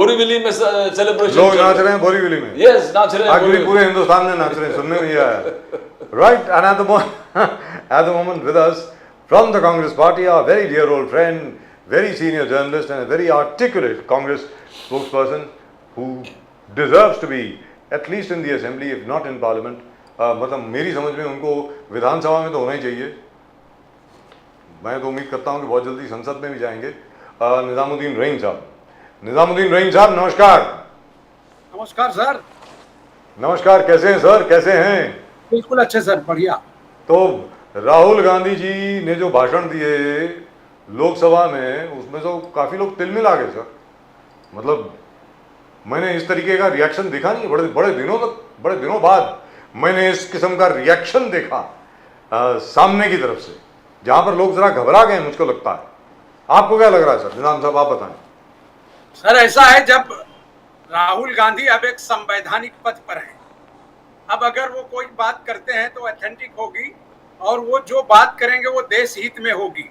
बोरीवली में सेलिब्रेशन लोग नाच रहे हैं बोरीवली में। यस, नाच रहे हैं एक्चुअली पूरे हिंदुस्तान में नाच रहे हैं, सुनने में ये आया। Right, and at the moment with us from the Congress party, our very dear old friend, very senior journalist and a very articulate Congress spokesperson who deserves to be at least in the assembly if not in parliament. मतलब मेरी समझ में उनको विधानसभा में तो होना ही चाहिए। मैं तो उम्मीद करता हूँ कि बहुत जल्दी संसद में भी जाएंगे। निजामुद्दीन रहीम साहब, निजामुद्दीन रहीम साहब नमस्कार। नमस्कार सर। नमस्कार, कैसे हैं सर, कैसे हैं? बिल्कुल अच्छे सर, बढ़िया। तो राहुल गांधी जी ने जो भाषण दिए लोकसभा में, उसमें तो काफी लोग तिलमिला गए सर। मतलब मैंने इस तरीके का रिएक्शन देखा नहीं, बड़े दिनों बाद मैंने इस किस्म का रिएक्शन देखा सामने की तरफ से, जहां पर लोग जरा घबरा गए मुझको लगता है। आपको क्या लग रहा है सर? निजाम साहब आप बताएं। सर ऐसा है, जब राहुल गांधी अब एक संवैधानिक पद पर है, अब अगर वो कोई बात करते हैं तो ऑथेंटिक होगी और वो जो बात करेंगे वो देश हित में होगी।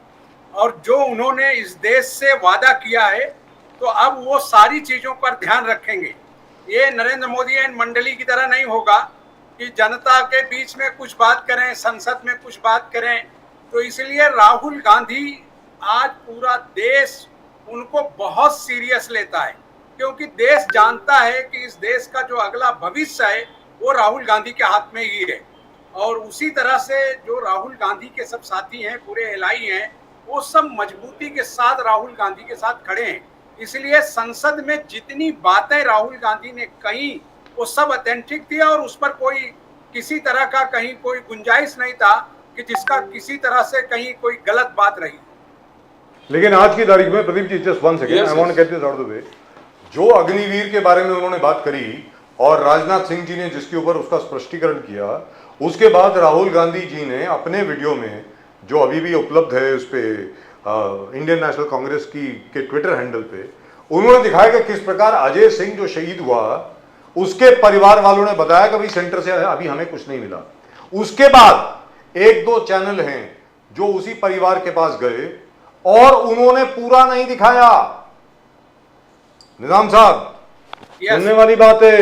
और जो उन्होंने इस देश से वादा किया है तो अब वो सारी चीजों पर ध्यान रखेंगे। ये नरेंद्र मोदी एंड मंडली की तरह नहीं होगा कि जनता के बीच में कुछ बात करें, संसद में कुछ बात करें। तो इसलिए राहुल गांधी, आज पूरा देश उनको बहुत सीरियस लेता है, क्योंकि देश जानता है कि इस देश का जो अगला भविष्य है वो राहुल गांधी के हाथ में ही है। और उसी तरह से जो राहुल गांधी के सब साथी हैं, पूरे एलआई हैं, वो सब मजबूती के साथ राहुल गांधी के साथ खड़े हैं। इसलिए संसद में जितनी बातें राहुल गांधी ने कही वो सब ऑथेंटिक थी और उस पर कोई किसी तरह का कहीं कोई गुंजाइश नहीं था कि जिसका किसी तरह से कहीं कोई गलत बात रही। लेकिन आज की तारीख में Pradeep ji, just one second, I want to get this out of the way. जो अग्निवीर के बारे में उन्होंने बात करी और राजनाथ सिंह जी ने जिसके ऊपर उसका स्पष्टीकरण किया, उसके बाद राहुल गांधी जी ने अपने वीडियो में, जो अभी भी उपलब्ध है उस पर इंडियन नेशनल कांग्रेस के ट्विटर हैंडल पे, उन्होंने दिखाया कि किस प्रकार अजय सिंह जो शहीद हुआ उसके परिवार वालों ने बताया कि भाई सेंटर से अभी हमें कुछ नहीं मिला। उसके बाद एक दो चैनल हैं जो उसी परिवार के पास गए और उन्होंने पूरा नहीं दिखाया। निजाम साहब, सुनने वाली बात है,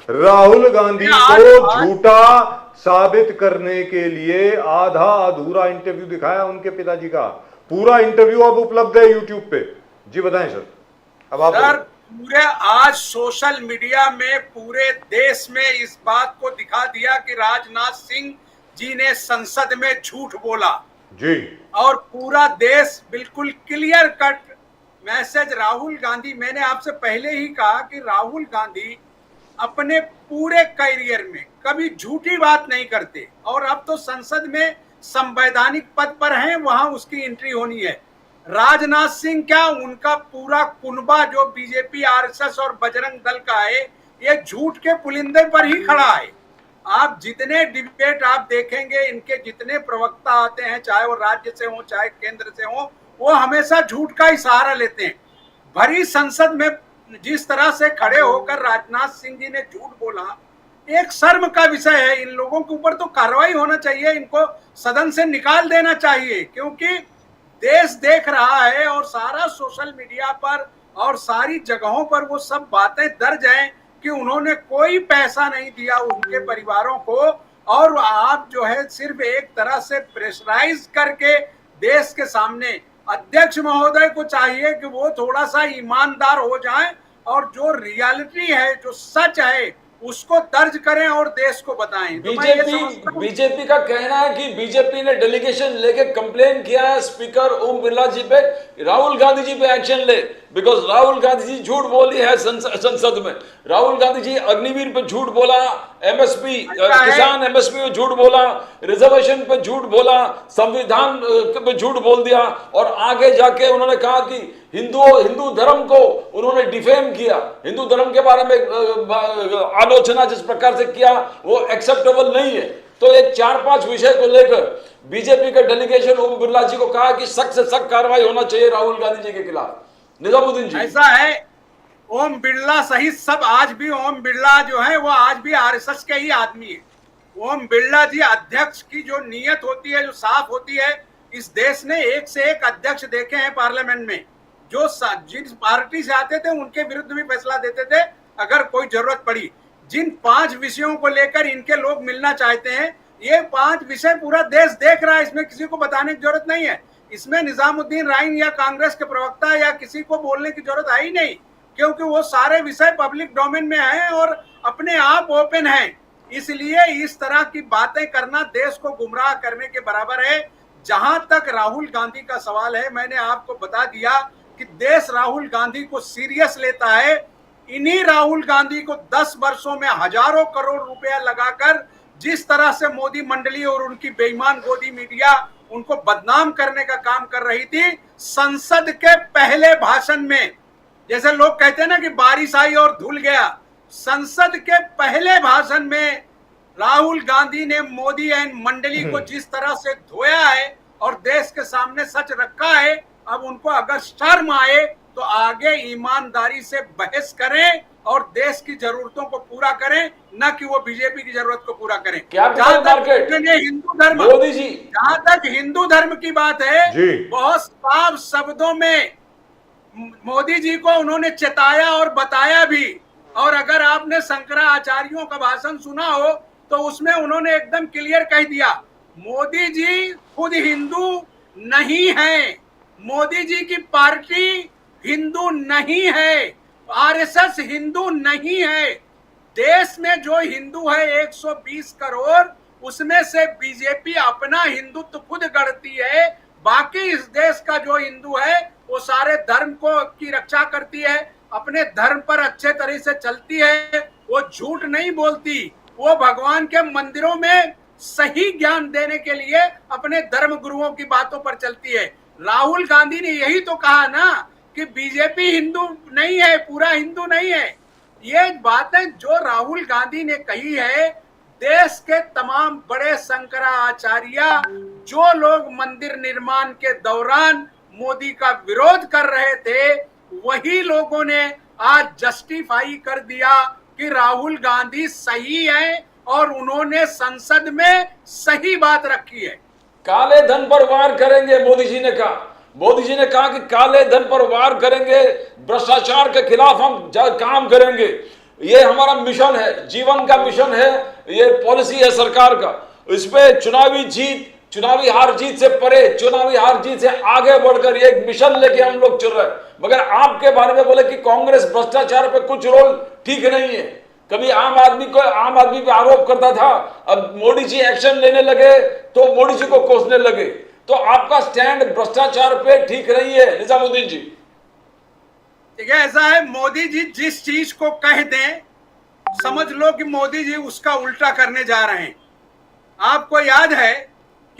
राहुल गांधी को झूठा साबित करने के लिए आधा अधूरा इंटरव्यू दिखाया उनके पिताजी का। पूरा इंटरव्यू अब उपलब्ध है यूट्यूब पे। जी बताएं सर। अब आप सर, पूरे आज सोशल मीडिया में पूरे देश में इस बात को दिखा दिया कि राजनाथ सिंह जी ने संसद में झूठ बोला जी, और पूरा देश बिल्कुल clear cut message Rahul Gandhi. मैंने आपसे पहले ही कहा कि राहुल गांधी अपने पूरे करियर में कभी झूठी बात नहीं करते, और अब तो संसद में संवैधानिक पद पर हैं, वहां उसकी एंट्री होनी है। राजनाथ सिंह क्या, उनका पूरा कुनबा जो बीजेपी, आरएसएस और बजरंग दल का है, ये झूठ के पुलिंदे पर ही खड़ा है। आप जितने डिबेट आप देखेंगे, इनके जितने प्रवक्ता आते हैं, चाहे वो राज्य से हो चाहे केंद्र से हो, वो हमेशा झूठ का ही सहारा लेते हैं। भरी संसद में जिस तरह से खड़े होकर राजनाथ सिंह जी ने झूठ बोला, एक शर्म का विषय है। इन लोगों के ऊपर तो कार्रवाई होना चाहिए, इनको सदन से निकाल देना चाहिए, क्योंकि देश देख रहा है और सारा सोशल मीडिया पर और सारी जगहों पर वो सब बातें दर्ज हैं कि उन्होंने कोई पैसा नहीं दिया उनके परिवारों को। और आप जो है सिर्फ एक तरह से प्रेशराइज करके देश के सामने, अध्यक्ष महोदय को चाहिए कि वो थोड़ा सा ईमानदार हो जाएं और जो रियलिटी है, जो सच है, उसको दर्ज करें और देश को बताएं। बीजेपी का कहना है कि बीजेपी ने डेलीगेशन लेके कंप्लेन किया है स्पीकर ओम बिरला जी पे, राहुल गांधी जी पे एक्शन ले, बिकॉज राहुल गांधी जी झूठ बोली है संसद में। राहुल गांधी जी अग्निवीर पे झूठ बोला, एमएसपी किसान एमएसपी पे झूठ बोला, रिजर्वेशन पे झूठ बोला, संविधान पे झूठ बोल दिया, और आगे जाके उन्होंने कहा कि हिंदू धर्म को उन्होंने डिफेम किया। हिंदू धर्म के बारे में आलोचना जिस प्रकार से किया वो एक्सेप्टेबल नहीं है। तो ये 4-5 विषय को लेकर बीजेपी का डेलीगेशन ओम बिरला जी को कहा कि सख्त से सख्त कार्रवाई होना चाहिए राहुल गांधी जी के खिलाफ। निजामुद्दीन जी, ऐसा है, ओम बिरला सहित सब, आज भी ओम बिरला जो है वो आज भी आरएसएस के ही आदमी है। ओम बिरला जी अध्यक्ष की जो नीयत होती है, जो साफ होती है, इस देश ने एक से एक अध्यक्ष देखे हैं पार्लियामेंट में, जो जिस पार्टी से आते थे उनके विरुद्ध भी फैसला देते थे अगर कोई जरूरत पड़ी। जिन 5 विषयों को लेकर इनके लोग मिलना चाहते हैं, ये 5 विषय पूरा देश देख रहा है, इसमें किसी को बताने की जरूरत नहीं है। इसमें निजामुद्दीन राइन या कांग्रेस के प्रवक्ता या किसी को बोलने की जरूरत है ही नहीं, क्योंकि वो सारे विषय पब्लिक डोमेन में हैं और अपने आप ओपन हैं। इसलिए इस तरह की बातें करना देश को गुमराह करने के बराबर है। जहां तक राहुल गांधी का सवाल है, मैंने आपको बता दिया कि देश राहुल गांधी को सीरियस लेता है। इन्हीं राहुल गांधी को 10 वर्षों में हजारों करोड़ रुपया लगाकर जिस तरह से मोदी मंडली और उनकी बेईमान गोदी मीडिया उनको बदनाम करने का काम कर रही थी, संसद के पहले भाषण में, जैसे लोग कहते हैं ना कि बारिश आई और धुल गया, संसद के पहले भाषण में राहुल गांधी ने मोदी एंड मंडली को जिस तरह से धोया है और देश के सामने सच रखा है, अब उनको अगर शर्म आए तो आगे ईमानदारी से बहस करें और देश की जरूरतों को पूरा करें, न कि वो बीजेपी की जरूरत को पूरा करें। कैपिटल मार्केट, हिंदू धर्म, मोदी जी, जहां तक हिंदू धर्म की बात है, बहुत साफ शब्दों में मोदी जी को उन्होंने चेताया और बताया भी। और अगर आपने शंकराचार्यों का भाषण सुना हो तो उसमें उन्होंने एकदम क्लियर कह दिया, मोदी जी खुद हिंदू नहीं है, मोदी जी की पार्टी हिंदू नहीं है, आरएसएस हिंदू नहीं है। देश में जो हिंदू है 120 करोड़, उसमें से बीजेपी अपना हिंदुत्व खुद गढ़ती है। बाकी इस देश का जो हिंदू है वो सारे धर्म को की रक्षा करती है, अपने धर्म पर अच्छे तरह से चलती है, वो झूठ नहीं बोलती, वो भगवान के मंदिरों में सही ज्ञान देने के लिए अपने धर्म गुरुओं की बातों पर चलती है। राहुल गांधी ने यही तो कहा ना कि बीजेपी हिंदू नहीं है, पूरा हिंदू नहीं है। ये बातें जो राहुल गांधी ने कही है, देश के तमाम बड़े शंकराचार्य जो लोग मंदिर निर्माण के दौरान मोदी का विरोध कर रहे थे, वही लोगों ने आज जस्टिफाई कर दिया कि राहुल गांधी सही है और उन्होंने संसद में सही बात रखी है। काले धन पर वार करेंगे, मोदी जी ने कहा। मोदी जी ने कहा कि काले धन पर वार करेंगे, भ्रष्टाचार के खिलाफ हम काम करेंगे। ये हमारा मिशन है, जीवन का मिशन है, ये पॉलिसी है सरकार का। इसमें चुनावी जीत, चुनावी हार जीत से परे, चुनावी हार जीत से आगे बढ़कर एक मिशन लेके हम लोग चल रहे हैं। मगर आपके बारे में बोले कि कांग्रेस भ्रष्टाचार पे कुछ रोल ठीक नहीं है। कभी आम आदमी पे आरोप करता था, अब मोदी जी एक्शन लेने लगे तो मोदी जी को कोसने लगे। तो आपका स्टैंड भ्रष्टाचार पे ठीक नहीं है निजामुद्दीन जी। ठीक है, ऐसा है, मोदी जी जिस चीज को कह दें समझ लो कि मोदी जी उसका उल्टा करने जा रहे हैं। आपको याद है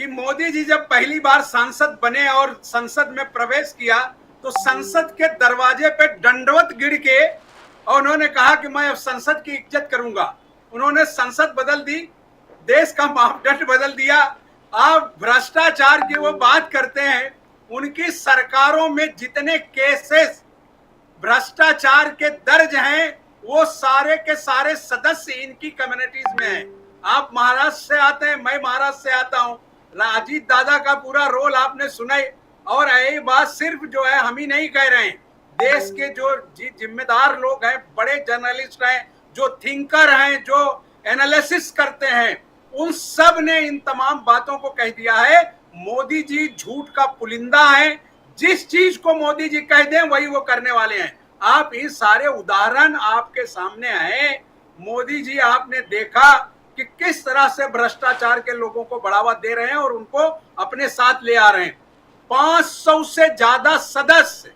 कि मोदी जी जब पहली बार सांसद बने और संसद में प्रवेश किया तो संसद के दरवाजे पे दंडवत गिर के और उन्होंने कहा कि मैं अब संसद की इज्जत करूंगा। उन्होंने संसद बदल दी, देश का मापदंड बदल दिया। आप भ्रष्टाचार की वो बात करते हैं, उनकी सरकारों में जितने केसेस भ्रष्टाचार के दर्ज हैं वो सारे के सारे सदस्य इनकी कम्युनिटीज में हैं। आप महाराष्ट्र से आते हैं, मैं महाराष्ट्र से आता हूं, अजीत दादा का पूरा रोल आपने सुना। और यही बात सिर्फ जो है हम ही नहीं कह रहे हैं, देश के जो जिम्मेदार लोग हैं, बड़े जर्नलिस्ट हैं, जो थिंकर हैं, जो एनालिसिस करते हैं, उन सब ने इन तमाम बातों को कह दिया है। मोदी जी झूठ का पुलिंदा है, जिस चीज को मोदी जी कह दें वही वो करने वाले हैं। आप ये सारे उदाहरण आपके सामने हैं। मोदी जी आपने देखा कि किस तरह से भ्रष्टाचार के लोगों को बढ़ावा दे रहे हैं और उनको अपने साथ ले आ रहे हैं। 500 से ज्यादा सदस्य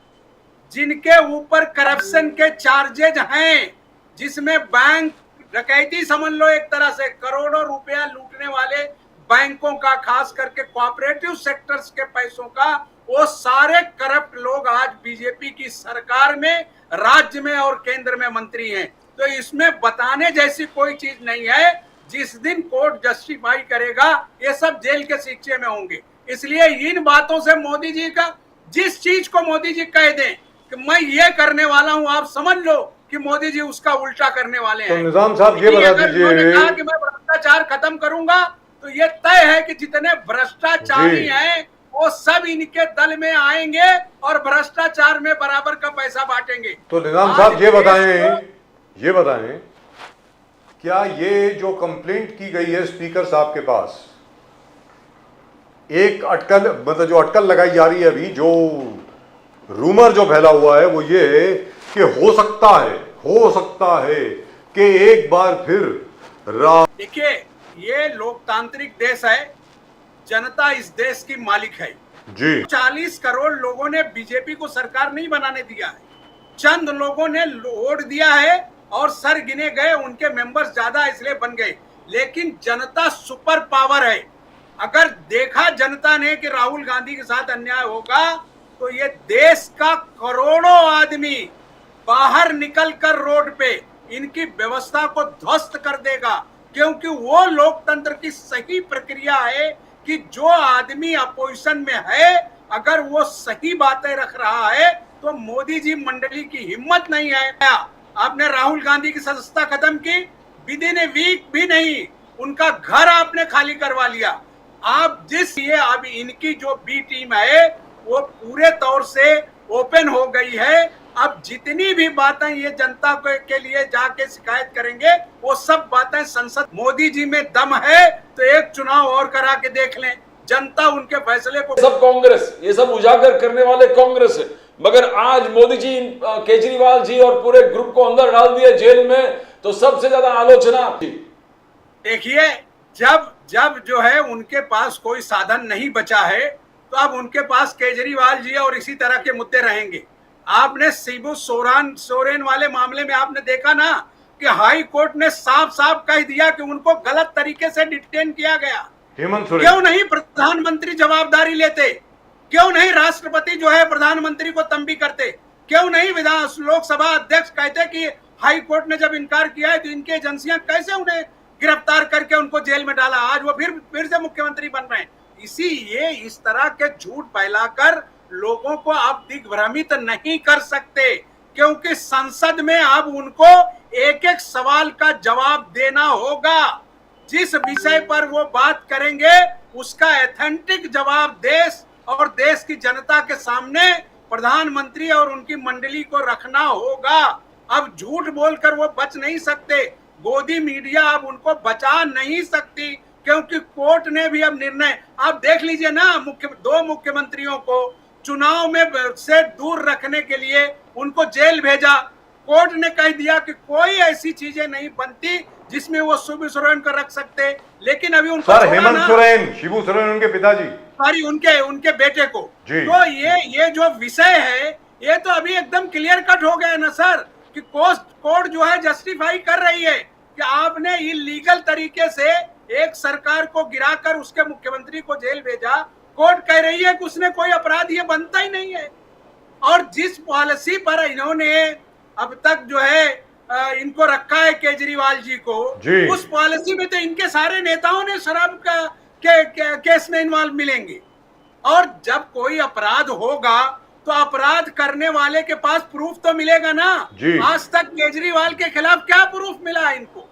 जिनके ऊपर करप्शन के चार्जेज हैं, जिसमें बैंक डकैती समझ लो, एक तरह से करोड़ों रुपया लूटने वाले बैंकों का, खास करके कोऑपरेटिव सेक्टर्स के पैसों का, वो सारे करप्ट लोग आज बीजेपी की सरकार में, राज्य में और केंद्र में मंत्री हैं। तो इसमें बताने जैसी कोई चीज नहीं है। जिस दिन कोर्ट जस्टिफाई करेगा ये सब जेल के शिक्षे में होंगे। इसलिए इन बातों से मोदी जी का, जिस चीज को मोदी जी कह दें कि मैं ये करने वाला हूं, आप समझ लो कि मोदी जी उसका उल्टा करने वाले हैं। तो निजाम साहब ये बता दीजिए, कहा कि मैं भ्रष्टाचार खत्म करूंगा तो ये तय है कि जितने भ्रष्टाचारी हैं वो सब इनके दल में आएंगे और भ्रष्टाचार में बराबर का पैसा बांटेंगे। तो निजाम साहब ये बताएं क्या ये जो कंप्लेंट की गई है स्पीकर साहब के पास, एक अटकल मतलब जो अटकल लगाई जा रही है अभी, जो रूमर जो फैला हुआ है वो ये है कि हो सकता है कि एक बार फिर देखिए, ये लोकतांत्रिक देश है, जनता इस देश की मालिक है जी। 40 करोड़ लोगों ने बीजेपी को सरकार नहीं बनाने दिया है, चंद लोगों ने वोट दिया है और सर गिने गए, उनके मेंबर्स ज्यादा इसलिए बन गए। लेकिन जनता सुपर पावर है। अगर देखा जनता ने कि राहुल गांधी के साथ अन्याय होगा तो ये देश का करोड़ों आदमी बाहर निकलकर रोड पे इनकी व्यवस्था को ध्वस्त कर देगा, क्योंकि वो लोकतंत्र की सही प्रक्रिया है कि जो आदमी अपोजिशन में है अगर वो सही बातें रख रहा है तो मोदी जी मंडली की हिम्मत नहीं है। आपने राहुल गांधी की सदस्यता खत्म की, विदिन ए वीक भी नहीं उनका घर आपने खाली करवा लिया। आप ये अब इनकी जो बी टीम है वो पूरे तौर से ओपन हो गई है। अब जितनी भी बातें ये जनता के लिए जाके शिकायत करेंगे वो सब बातें संसद, मोदी जी में दम है तो एक चुनाव और करा के देख लें, जनता उनके फैसले को। सब कांग्रेस, ये सब उजागर करने वाले कांग्रेस है, मगर आज मोदी जी, केजरीवाल जी और पूरे ग्रुप को अंदर डाल दिया जेल में, तो सबसे ज्यादा आलोचना। देखिए, जब जो है उनके पास कोई साधन नहीं बचा है तो अब उनके पास केजरीवाल जी और इसी तरह के मुद्दे रहेंगे। आपने शिबू सोरेन वाले मामले में आपने देखा ना कि हाई कोर्ट ने साफ साफ कह दिया कि उनको गलत तरीके से डिटेन किया गया। क्यों नहीं प्रधानमंत्री जवाबदारी लेते? क्यों नहीं राष्ट्रपति जो है प्रधानमंत्री को तंबी करते? क्यों नहीं लोकसभा अध्यक्ष कहते कि हाई कोर्ट ने जब इनकार किया है तो इनकी एजेंसियां कैसे उन्हें गिरफ्तार करके उनको जेल में डाला? आज वो फिर से मुख्यमंत्री बन रहे हैं। इस तरह के झूठ फैलाकर लोगों को आप दिग्भ्रमित नहीं कर सकते, क्योंकि संसद में अब उनको एक एक सवाल का जवाब देना होगा। जिस विषय पर वो बात करेंगे उसका एथेंटिक जवाब देश और देश की जनता के सामने प्रधानमंत्री और उनकी मंडली को रखना होगा। अब झूठ बोलकर वो बच नहीं सकते, गोदी मीडिया अब उनको बचा नहीं सकती, क्योंकि कोर्ट ने भी अब निर्णय, आप देख लीजिए ना, दो मुख्यमंत्रियों को चुनाव में से दूर रखने के लिए उनको जेल भेजा। कोर्ट ने कह दिया कि कोई ऐसी चीजें नहीं बनती जिसमें वो शिबू सोरेन को रख सकते, लेकिन अभी उनको सर हेमंत सोरेन, शिबू सोरेन उनके पिताजी, सॉरी उनके बेटे को। तो ये जो विषय है ये तो अभी एकदम क्लियर कट हो गया ना सर, कि कोर्ट जो है जस्टिफाई कर रही है कि आपने इलीगल तरीके से एक सरकार को गिराकर उसके मुख्यमंत्री को जेल भेजा। कोर्ट कह रही है कि उसने कोई अपराध ये बनता ही नहीं है। और जिस पॉलिसी पर इन्होंने अब तक जो है इनको रखा है केजरीवाल जी को, उस पॉलिसी में तो इनके सारे नेताओं ने शराब के केस में इन्वॉल्व मिलेंगे। और जब कोई अपराध होगा तो अपराध करने वाले के पास प्रूफ तो मिलेगा ना। आज तक केजरीवाल के खिलाफ क्या प्रूफ मिला इनको?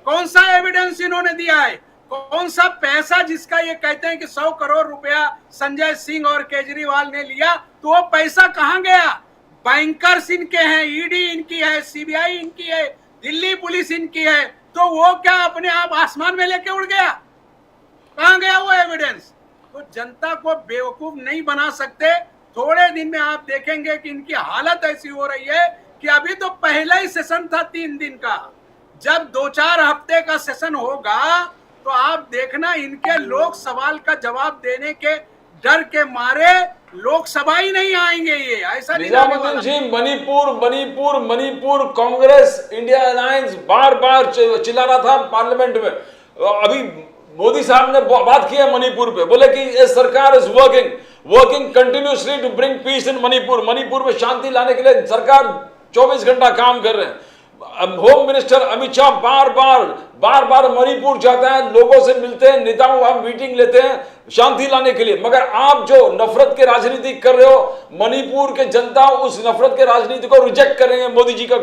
कौन सा एविडेंस इन्होंने दिया है? कौन सा पैसा जिसका ये कहते हैं कि 100 करोड़ रुपया संजय सिंह और केजरीवाल ने लिया, तो वो पैसा कहां गया? बैंकर्स इनके हैं, ईडी इनकी है, सीबीआई इनकी है, दिल्ली पुलिस इनकी है, तो वो क्या अपने आप आसमान में लेके उड़ गया? कहां गया वो एविडेंस? तो जनता को बेवकूफ नहीं बना सकते। थोड़े दिन में आप देखेंगे कि इनकी हालत ऐसी हो रही है कि अभी तो पहला ही सेशन था 3 दिन का, जब 2-4 हफ्ते का सेशन होगा तो आप देखना इनके लोग सवाल का जवाब देने के डर के मारे लोकसभा ही नहीं आएंगे। ये ऐसा निजामुद्दीन जी, मणिपुर कांग्रेस इंडिया अलायंस बार बार चिल्ला रहा था पार्लियामेंट में। अभी मोदी साहब ने बात की है मणिपुर पे, बोले कि ये सरकार is working continuously to bring peace in Manipur में शांति लाने के लिए सरकार 24 घंटा काम कर रहे हैं। होम मिनिस्टर अमित शाह बार बार मणिपुर जाता है, लोगों से मिलते हैं, नेताओं हम मीटिंग लेते हैं शांति लाने के लिए। मगर आप जो नफरत के राजनीति कर रहे हो, मणिपुर के जनता उस नफरत के राजनीति को रिजेक्ट करेंगे। मोदी जी का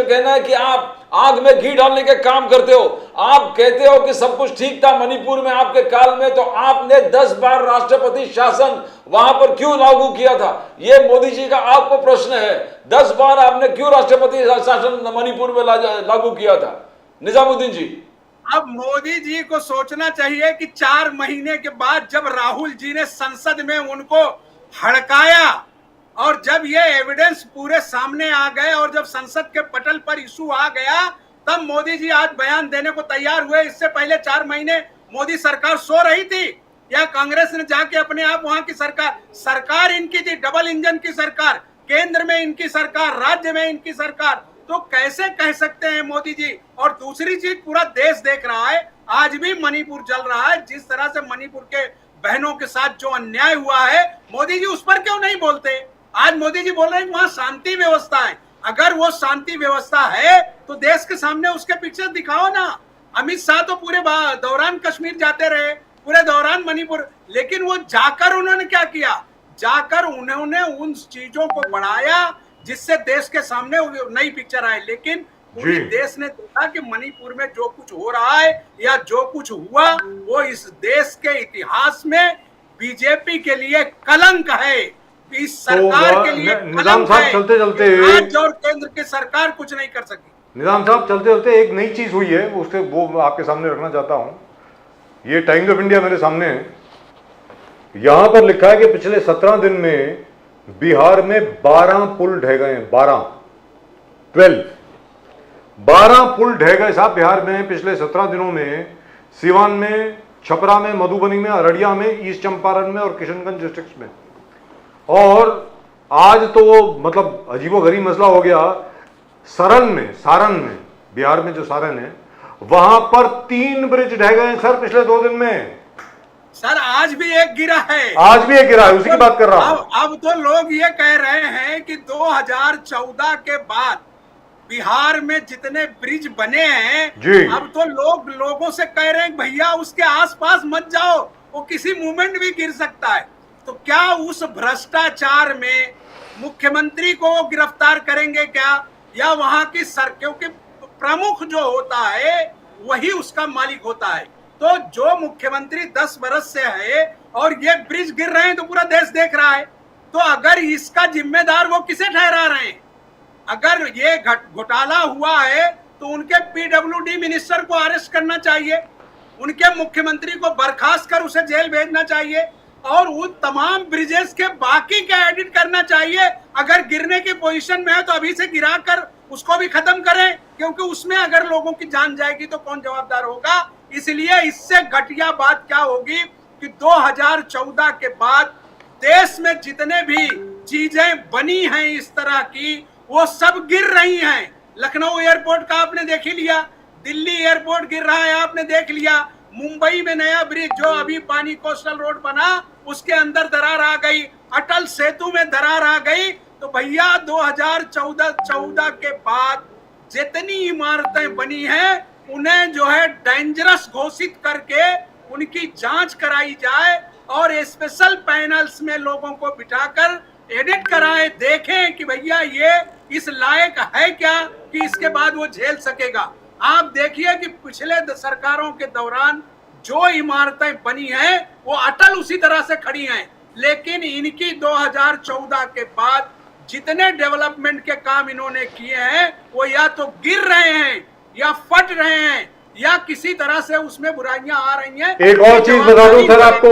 कहना है कि आप आग में घी डालने के काम करते हो। आप कहते हो कि सब कुछ ठीक था मणिपुर में आपके काल में, तो आपने 10 बार राष्ट्रपति शासन वहां पर क्यों लागू किया था? ये मोदी जी का आपको प्रश्न है। 10 बार आपने क्यों राष्ट्रपति शासन मणिपुर में लागू किया था? निजामुद्दीन जी, अब मोदी जी को सोचना चाहिए कि 4 महीने के बाद जब राहुल जी ने संसद में उनको हड़काया और जब ये एविडेंस पूरे सामने आ गए और जब संसद के पटल पर इशू आ गया, तब मोदी जी आज बयान देने को तैयार हुए। इससे पहले 4 महीने मोदी सरकार सो रही थी या कांग्रेस ने जाके अपने आप वहां की सरकार इनकी थी, डबल इंजन की सरकार, केंद्र में इनकी सरकार, राज्य में इनकी सरकार। तो कैसे कह सकते हैं मोदी जी? और दूसरी चीज, पूरा देश देख रहा है, आज भी मणिपुर जल रहा है। जिस तरह से मणिपुर के बहनों के साथ जो अन्याय हुआ है, मोदी जी उस पर क्यों नहीं बोलते? आज मोदी जी बोल रहे हैं वहां शांति व्यवस्था है। अगर वो शांति व्यवस्था है तो देश के सामने उसके पिक्चर दिखाओ ना। अमित शाह तो पूरे दौरान कश्मीर जाते रहे, पूरे दौरान मणिपुर, लेकिन वो जाकर उन्होंने क्या किया? जाकर उन्होंने उन चीजों को बढ़ाया जिससे देश के सामने नई पिक्चर आए। लेकिन पूरे देश ने देखा कि मणिपुर में जो कुछ हो रहा है या जो कुछ हुआ, वो इस देश के इतिहास में बीजेपी के लिए कलंक है, इस सरकार के लिए निजाम साहब चलते चलते राज्य और केंद्र की सरकार कुछ नहीं कर सकी। निजाम साहब चलते चलते एक नई चीज हुई है, उससे वो आपके सामने रखना चाहता हूं। ये टाइम्स ऑफ इंडिया मेरे सामने है, यहां पर लिखा है कि पिछले 17 दिन में बिहार में 12 पुल ढह गए हैं। 12 पुल ढह गए साहब बिहार में पिछले 17 दिनों में। सिवान में, छपरा में, मधुबनी में, अररिया में, ईस्ट चंपारण में और किशनगंज डिस्ट्रिक्ट में। और आज तो मतलब अजीबोगरीब मसला हो गया, सारण में, बिहार में जो सारण है, वहां पर 3 ब्रिज ढह गए हैं सर पिछले 2 दिन में। सर आज भी एक गिरा है, आज भी एक गिरा है, उसी की बात कर रहा हूं। अब तो लोग ये कह रहे हैं कि 2014 के बाद बिहार में जितने ब्रिज बने हैं, अब तो लोगों से कह रहे हैं भैया उसके आसपास मत जाओ, वो किसी मोमेंट भी गिर सकता है। तो क्या उस भ्रष्टाचार में मुख्यमंत्री को गिरफ्तार करेंगे क्या? या वहां की क्योंकि प्रमुख जो होता है वही उसका मालिक होता है। तो जो मुख्यमंत्री 10 बरस से है और ये ब्रिज गिर रहे हैं तो पूरा देश देख रहा है, तो अगर इसका जिम्मेदार वो किसे ठहरा रहे हैं? अगर ये घोटाला हुआ है तो उनके पीडब्ल्यूडी मिनिस्टर को अरेस्ट करना चाहिए, उनके मुख्यमंत्री को बर्खास्त कर उसे जेल भेजना चाहिए और उन तमाम ब्रिजेस के बाकी का एडिट करना चाहिए। अगर गिरने की पोजीशन में है तो अभी से गिराकर उसको भी खत्म करें, क्योंकि उसमें अगर लोगों की जान जाएगी तो कौन जवाबदार होगा? इसलिए इससे घटिया बात क्या होगी कि 2014 के बाद देश में जितने भी चीजें बनी हैं इस तरह की, वो सब गिर रही हैं। लखनऊ एयरपोर्ट का आपने देख ही लिया, दिल्ली एयरपोर्ट गिर रहा है आपने देख लिया, मुंबई में नया ब्रिज जो अभी पानी कोस्टल रोड बना उसके अंदर दरार आ गई, अटल सेतु में दरार आ गई। तो भैया 2014 के बाद जितनी इमारतें बनी हैं उन्हें जो है डेंजरस घोषित करके उनकी जांच कराई जाए और स्पेशल पैनल्स में लोगों को बिठाकर एडिट कराए, देखें कि भैया ये इस लायक है क्या कि इसके बाद वो झेल सकेगा। आप देखिए कि पिछले सरकारों के दौरान जो इमारतें बनी हैं वो अटल उसी तरह से खड़ी हैं, लेकिन इनकी 2014 के बाद जितने डेवलपमेंट के काम इन्होंने किए हैं वो या तो गिर रहे हैं या फट रहे हैं या किसी तरह से उसमें बुराइयां आ रही हैं। एक और चीज बता दूं सर आपको,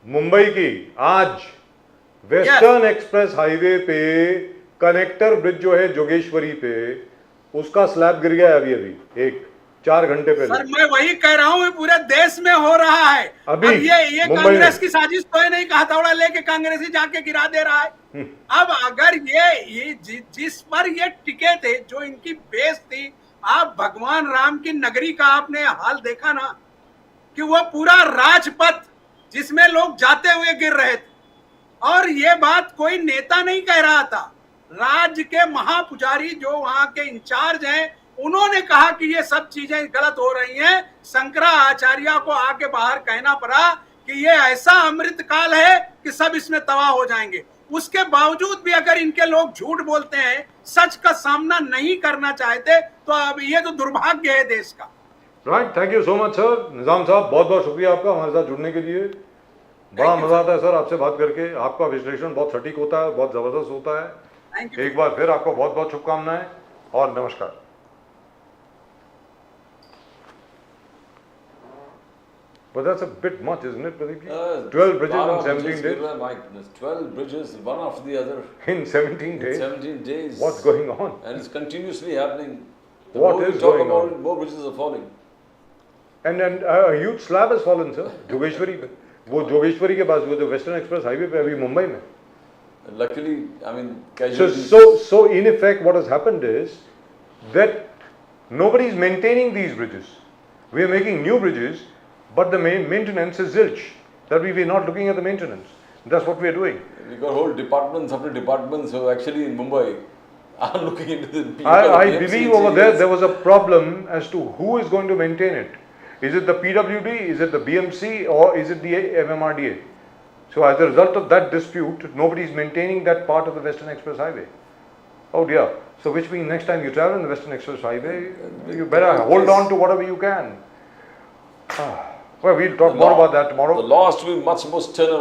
मुंबई की आज वेस्टर्न एक्सप्रेस हाईवे पे कनेक्टर ब्रिज जो है जोगेश्वरी पे, उसका स्लैब गिर गया अभी 4 घंटे पहले। सर मैं वही कह रहा हूँ, पूरे देश में हो रहा है अभी। ये कांग्रेस की साजिश तो है नहीं, हथौड़ा लेके कांग्रेसी जाके गिरा दे रहा है। अब अगर ये जिस पर ये टिके थे, जो इनकी बेस थी, आप भगवान राम की नगरी का आपने हाल देखा ना, कि वो पूरा राजपथ जिसमें लोग जाते हुए गिर रहे थे। और ये बात कोई नेता नहीं कह रहा था, राज्य के महापुजारी जो वहां के इंचार्ज हैं उन्होंने कहा कि ये सब चीजें गलत हो रही हैं। शंकराचार्य को आके बाहर कहना पड़ा कि ये ऐसा अमृत काल है कि सब इसमें तबाह हो जाएंगे। उसके बावजूद भी अगर इनके लोग झूठ बोलते हैं, सच का सामना नहीं करना चाहते, तो अब ये तो दुर्भाग्य है देश का। Right, thank you so much sir. Nizam साहब, बहुत बहुत शुक्रिया आपका हमारे साथ जुड़ने के लिए। बड़ा you, मजा आता है सर आपसे बात करके। आपका विश्लेषण बहुत सटीक होता है, बहुत जबरदस्त होता है। Thank you. एक बार फिर आपको बहुत बहुत शुभकामनाएं और नमस्कार। But that's a bit much, isn't it, Pradeep ji? 12 bridges in 17 days. My goodness, 12 bridges, one after the other. In 17 days? 17 days. What's going on? And it's continuously happening. The What more we is talk going about on? it, more bridges are falling. And a huge slab has fallen, sir. Jogeshwari पे, वो जोगेश्वरी के पास, वो जो western express highway पे अभी मुंबई में। Luckily, I mean, So, casualties. so in effect, what has happened is that nobody is maintaining these bridges. We are making new bridges, but the maintenance is zilch. That we are not looking at the maintenance. That's what we are doing. We got whole departments after departments who actually in Mumbai are looking into the. I believe over there was a problem as to who is going to maintain it. Is it the PWD, is it the BMC, or is it the MMRDA? So as a result of that dispute, nobody is maintaining that part of the Western Express Highway. Oh dear. So which means next time you travel on the Western Express Highway, you better hold on to whatever you can. Well, we'll talk more about that tomorrow. The law has to be much more stern